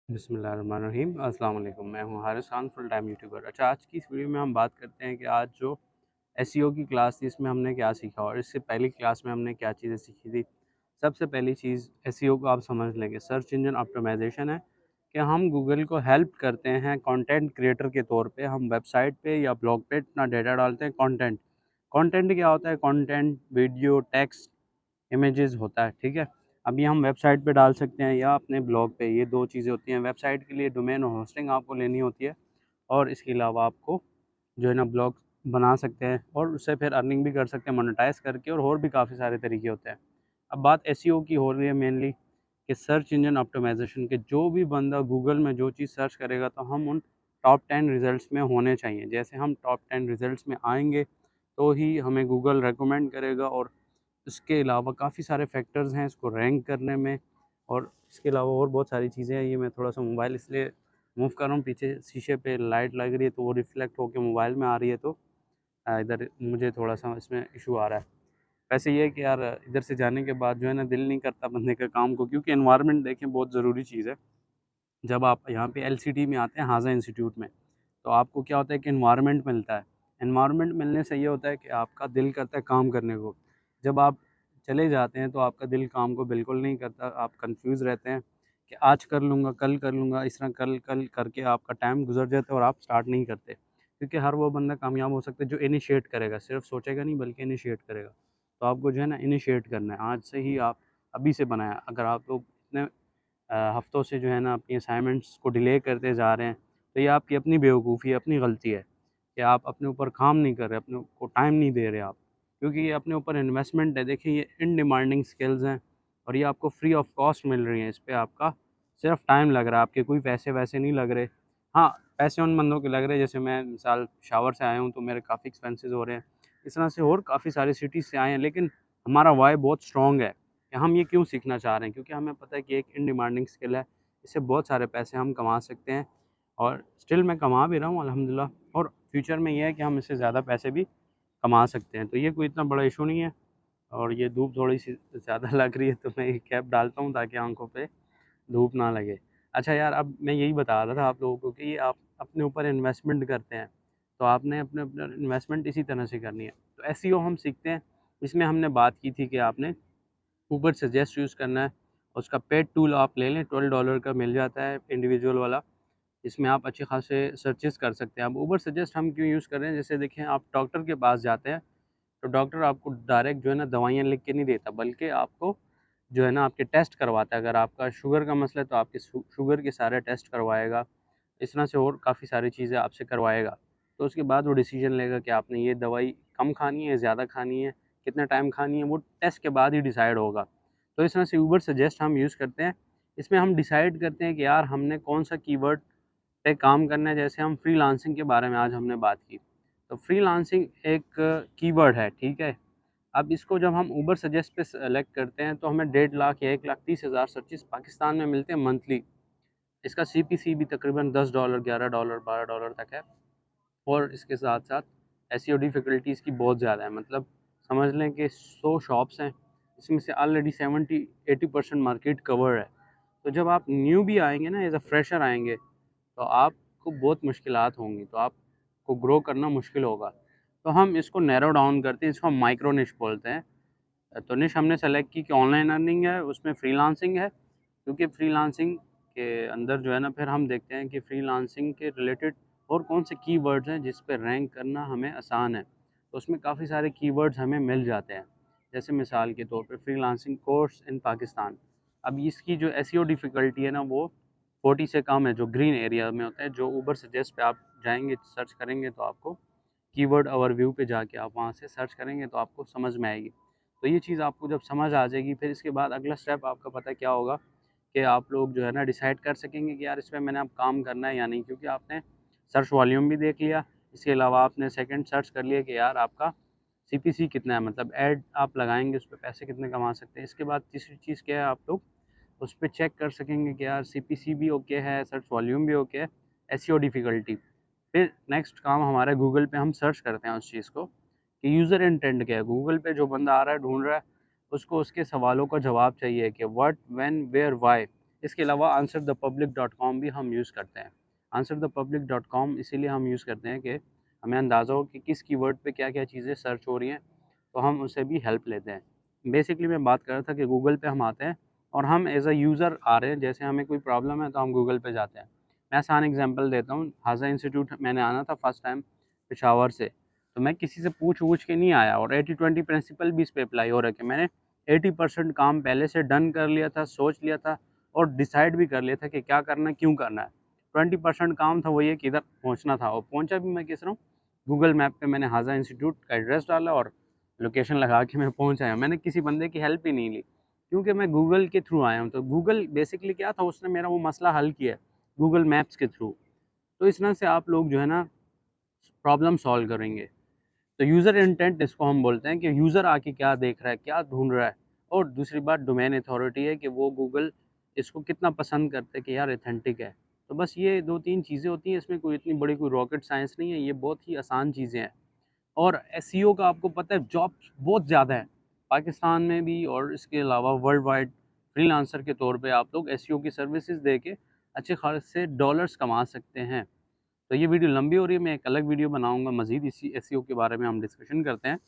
बिस्मिल्लाहिर्रहमानिर्रहीम। अस्सलाम वालेकुम। मैं हूँ Haris Khan, full time YouTuber. अच्छा, आज की इस वीडियो में हम बात करते हैं कि आज जो एसईओ की क्लास थी इसमें हमने क्या सीखा और इससे पहली क्लास में हमने क्या चीज़ें सीखी थी। सबसे पहली चीज़ एसईओ को आप समझ लेंगे, सर्च इंजन ऑप्टिमाइजेशन है कि हम गूगल को हेल्प करते हैं कंटेंट क्रिएटर के तौर पे। हम वेबसाइट पे या ब्लॉग पे अपना डेटा डालते हैं। कंटेंट कंटेंट क्या होता है? कंटेंट वीडियो, टेक्स्ट, इमेजेस होता है, ठीक है। अभी हम वेबसाइट पे डाल सकते हैं या अपने ब्लॉग पे, ये 2 चीज़ें होती हैं। वेबसाइट के लिए डोमेन और होस्टिंग आपको लेनी होती है और इसके अलावा आपको जो है ना ब्लॉग बना सकते हैं और उससे फिर अर्निंग भी कर सकते हैं मोनेटाइज़ करके, और भी काफ़ी सारे तरीके होते हैं। अब बात एसईओ की हो रही है मेनली कि सर्च इंजन ऑप्टिमाइज़ेशन के, जो भी बंदा गूगल में जो चीज़ सर्च करेगा तो हम उन टॉप 10 रिज़ल्ट्स में होने चाहिए। जैसे हम टॉप 10 रिज़ल्ट्स में आएँगे तो ही हमें गूगल रिकमेंड करेगा, और इसके अलावा काफ़ी सारे फैक्टर्स हैं इसको रैंक करने में। और इसके अलावा और बहुत सारी चीज़ें हैं। ये मैं थोड़ा-सा मोबाइल इसलिए मूव कर रहा हूँ, पीछे शीशे पे लाइट लग रही है तो वो रिफ्लेक्ट होके मोबाइल में आ रही है, तो इधर मुझे थोड़ा-सा इसमें इशू आ रहा है। वैसे ये है कि यार इधर से जाने के बाद जो है ना दिल नहीं करता बंदे का काम को, क्योंकि एनवायरनमेंट देखें बहुत ज़रूरी चीज़ है। जब आप यहाँ पे एलसीटी में आते हैं, हाज़ा इंस्टीट्यूट में, तो आपको क्या होता है कि एनवायरनमेंट मिलता है। एनवायरनमेंट मिलने से ये होता है कि आपका दिल करता है काम करने को। जब आप चले जाते हैं तो आपका दिल काम को बिल्कुल नहीं करता, आप कन्फ्यूज़ रहते हैं कि आज कर लूँगा, कल कर लूँगा, इस तरह कल-कल करके आपका टाइम गुज़र जाता है और आप स्टार्ट नहीं करते। क्योंकि हर वो बंदा कामयाब हो सकता है जो इनिशिएट करेगा, सिर्फ़ सोचेगा नहीं बल्कि इनिशिएट करेगा। तो आपको जो है ना इनिशिएट करना है, आज से ही आप अभी से बनाएँ। अगर आप लोग इतने हफ्तों से जो है ना अपनी असाइनमेंट्स को डिले करते जा रहे हैं, तो ये आपकी अपनी बेवकूफ़ी है, अपनी गलती है कि आप अपने ऊपर काम नहीं कर रहे, अपने को टाइम नहीं दे रहे आप। क्योंकि ये अपने ऊपर इन्वेस्टमेंट है। देखिए, ये इन डिमांडिंग स्किल्स हैं और ये आपको फ्री ऑफ कॉस्ट मिल रही हैं। इस पे आपका सिर्फ टाइम लग रहा है, आपके कोई पैसे-वैसे नहीं लग रहे। हाँ, पैसे उन बंदों के लग रहे हैं, जैसे मैं मिसाल शावर से आया हूँ तो मेरे काफ़ी एक्सपेंसेस हो रहे हैं। इस तरह से और काफ़ी सारी सिटीज़ से आए हैं, लेकिन हमारा व्हाय बहुत स्ट्रॉन्ग है कि हम ये क्यों सीखना चाह रहे हैं, क्योंकि हमें पता है कि एक इन डिमांडिंग स्किल है, इससे बहुत सारे पैसे हम कमा सकते हैं। और स्टिल मैं कमा भी रहा हूँ अल्हम्दुलिल्लाह, और फ्यूचर में ये है कि हम इससे ज़्यादा पैसे भी कमा सकते हैं। तो ये कोई इतना बड़ा इशू नहीं है। और ये धूप थोड़ी-सी ज़्यादा लग रही है तो मैं ये कैप डालता हूँ ताकि आँखों पे धूप ना लगे। अच्छा यार, अब मैं यही बता रहा था आप लोगों को कि आप अपने ऊपर इन्वेस्टमेंट करते हैं, तो आपने अपने अपने इन्वेस्टमेंट इसी तरह से करनी है। तो एसईओ हम सीखते हैं, इसमें हमने बात की थी कि आपने ऊबर सजेस्ट यूज़ करना है। उसका पेड टूल आप ले लें, $12 का मिल जाता है इंडिविजुअल वाला। इसमें आप अच्छे खासे सर्चेज़ कर सकते हैं। अब ऊबर सजेस्ट हम क्यों यूज़ कर रहे हैं, जैसे देखें आप डॉक्टर के पास जाते हैं, तो डॉक्टर आपको डायरेक्ट जो है ना दवाइयाँ लिख के नहीं देता, बल्कि आपको जो है ना आपके टेस्ट करवाता है। अगर आपका शुगर का मसला है तो आपके शुगर के सारे टेस्ट करवाएगा। इस तरह से और काफ़ी सारी चीज़ें आपसे करवाएगा। तो उसके बाद वो डिसीज़न लेगा कि आपने ये दवाई कम खानी है, ज़्यादा खानी है, कितने टाइम खानी है, वो टेस्ट के बाद ही डिसाइड होगा। तो इस तरह से ऊबर सजेस्ट हम यूज़ करते हैं। इसमें हम डिसाइड करते हैं कि यार हमने कौन-सा कीवर्ड पे काम करना है। जैसे हम फ्रीलांसिंग के बारे में आज हमने बात की। तो फ्रीलांसिंग एक कीवर्ड है, ठीक है? अब इसको जब हम ऊबर सजेस्ट पे सेलेक्ट करते हैं तो हमें 1.5 लाख या 1,30,000 सर्चेज़ पाकिस्तान में मिलते हैं मंथली। इसका सीपीसी भी तकरीबन $10, $11, $12 तक है। और इसके साथ-साथ एसईओ डिफ़िकल्टीज़ की बहुत ज़्यादा है। मतलब समझ लें कि 100 शॉप्स हैं, इसमें से ऑलरेडी 70-80% मार्केट कवर है। तो जब आप न्यू भी आएँगे ना, एज़ अ फ्रेशर आएँगे, तो आपको बहुत मुश्किलात होंगी, तो आपको ग्रो करना मुश्किल होगा। तो हम इसको नैरो डाउन करते हैं, इसको हम माइक्रो निश बोलते हैं। तो निश हमने सेलेक्ट की कि ऑनलाइन अर्निंग है, उसमें फ्रीलांसिंग है, क्योंकि फ्रीलांसिंग के अंदर जो है ना फिर हम देखते हैं कि फ्रीलांसिंग के रिलेटेड और कौन से कीवर्ड्स हैं जिस पे रैंक करना हमें आसान है। तो उसमें काफ़ी सारे कीवर्ड्स हमें मिल जाते हैं। जैसे मिसाल के तौर पे फ्रीलांसिंग कोर्स इन पाकिस्तान। अब इसकी जो एसईओ डिफ़िकल्टी है ना वो 40 से कम है, जो ग्रीन एरिया में होता है। जो ऊबर सजेस्ट पे आप जाएँगे, सर्च करेंगे तो आपको कीवर्ड ओवरव्यू पे जाके आप वहाँ से सर्च करेंगे तो आपको समझ में आएगी। तो ये चीज़ आपको जब समझ आ जाएगी, फिर इसके बाद अगला स्टेप आपका पता है क्या होगा, कि आप लोग जो है ना डिसाइड कर सकेंगे कि यार इस पे मैंने अब काम करना है या नहीं, क्योंकि आपने सर्च वॉल्यूम भी देख लिया। इसके अलावा आपने सेकंड सर्च कर लिया कि यार आपका सीपीसी कितना है, मतलब ऐड आप लगाएँगे उस पे पैसे कितने कमा सकते हैं। इसके बाद तीसरी चीज़ क्या है, आप लोग उस पे चेक कर सकेंगे कि यार सीपीसी भी ओके है, सर्च वॉल्यूम भी ओके है, एसईओ डिफ़िकल्टी। फिर नेक्स्ट काम हमारा है, गूगल पे हम सर्च करते हैं उस चीज़ को कि यूज़र इंटेंट क्या है। गूगल पे जो बंदा आ रहा है, ढूँढ रहा है, उसको उसके सवालों का जवाब चाहिए कि व्हाट, व्हेन, वेयर, व्हाई। इसके अलावा answerthepublic.com भी हम यूज़ करते हैं। answerthepublic.com इसीलिए हम यूज़ करते हैं कि हमें अंदाज़ा हो कि किस कीवर्ड पे क्या-क्या चीज़ें सर्च हो रही हैं, तो हम उससे भी हेल्प लेते हैं। बेसिकली मैं बात कर रहा था कि गूगल पे हम आते हैं और हम एज़ अ यूज़र आ रहे हैं, जैसे हमें कोई प्रॉब्लम है तो हम गूगल पे जाते हैं। मैं आसान एग्जांपल देता हूँ, हाज़ा इंस्टीट्यूट मैंने आना था फर्स्ट टाइम पेशावर से, तो मैं किसी से पूछ-वूछ के नहीं आया और 80-20 प्रिंसिपल भी इस पे अप्लाई हो रखे। मैंने 80% काम पहले से डन कर लिया था, सोच लिया था और डिसाइड भी कर लिया था कि क्या करना है, क्यों करना है। 20% काम था वो ये कि इधर पहुँचना था और पहुँचा भी मैं किस तरह हूँ, गूगल मैप पे मैंने हाज़ा इंस्टीट्यूट का एड्रेस डाला और लोकेशन लगा के मैं पहुँच आया। मैंने किसी बंदे की हेल्प ही नहीं ली, क्योंकि मैं गूगल के थ्रू आया हूँ। तो गूगल बेसिकली क्या था, उसने मेरा वो मसला हल किया है, गूगल मैप्स के थ्रू। तो इस तरह से आप लोग जो है ना प्रॉब्लम सॉल्व करेंगे। तो यूज़र इंटेंट इसको हम बोलते हैं कि यूज़र आके क्या देख रहा है, क्या ढूँढ रहा है। और दूसरी बात डोमेन अथॉरिटी है कि वो गूगल इसको कितना पसंद करते हैं कि यार ऑथेंटिक है। तो बस ये 2-3 चीज़ें होती हैं, इसमें कोई इतनी बड़ी कोई रॉकेट साइंस नहीं है, ये बहुत ही आसान चीज़ें हैं। और एसईओ का आपको पता है जॉब्स बहुत ज़्यादा है, पाकिस्तान में भी और इसके अलावा वर्ल्ड वाइड फ्रीलांसर के तौर पे आप लोग एसईओ की सर्विसेज दे के अच्छे खासे डॉलर्स कमा सकते हैं। तो ये वीडियो लंबी हो रही है, मैं एक अलग वीडियो बनाऊँगा, मज़ीद इसी एसईओ के बारे में हम डिस्कशन करते हैं।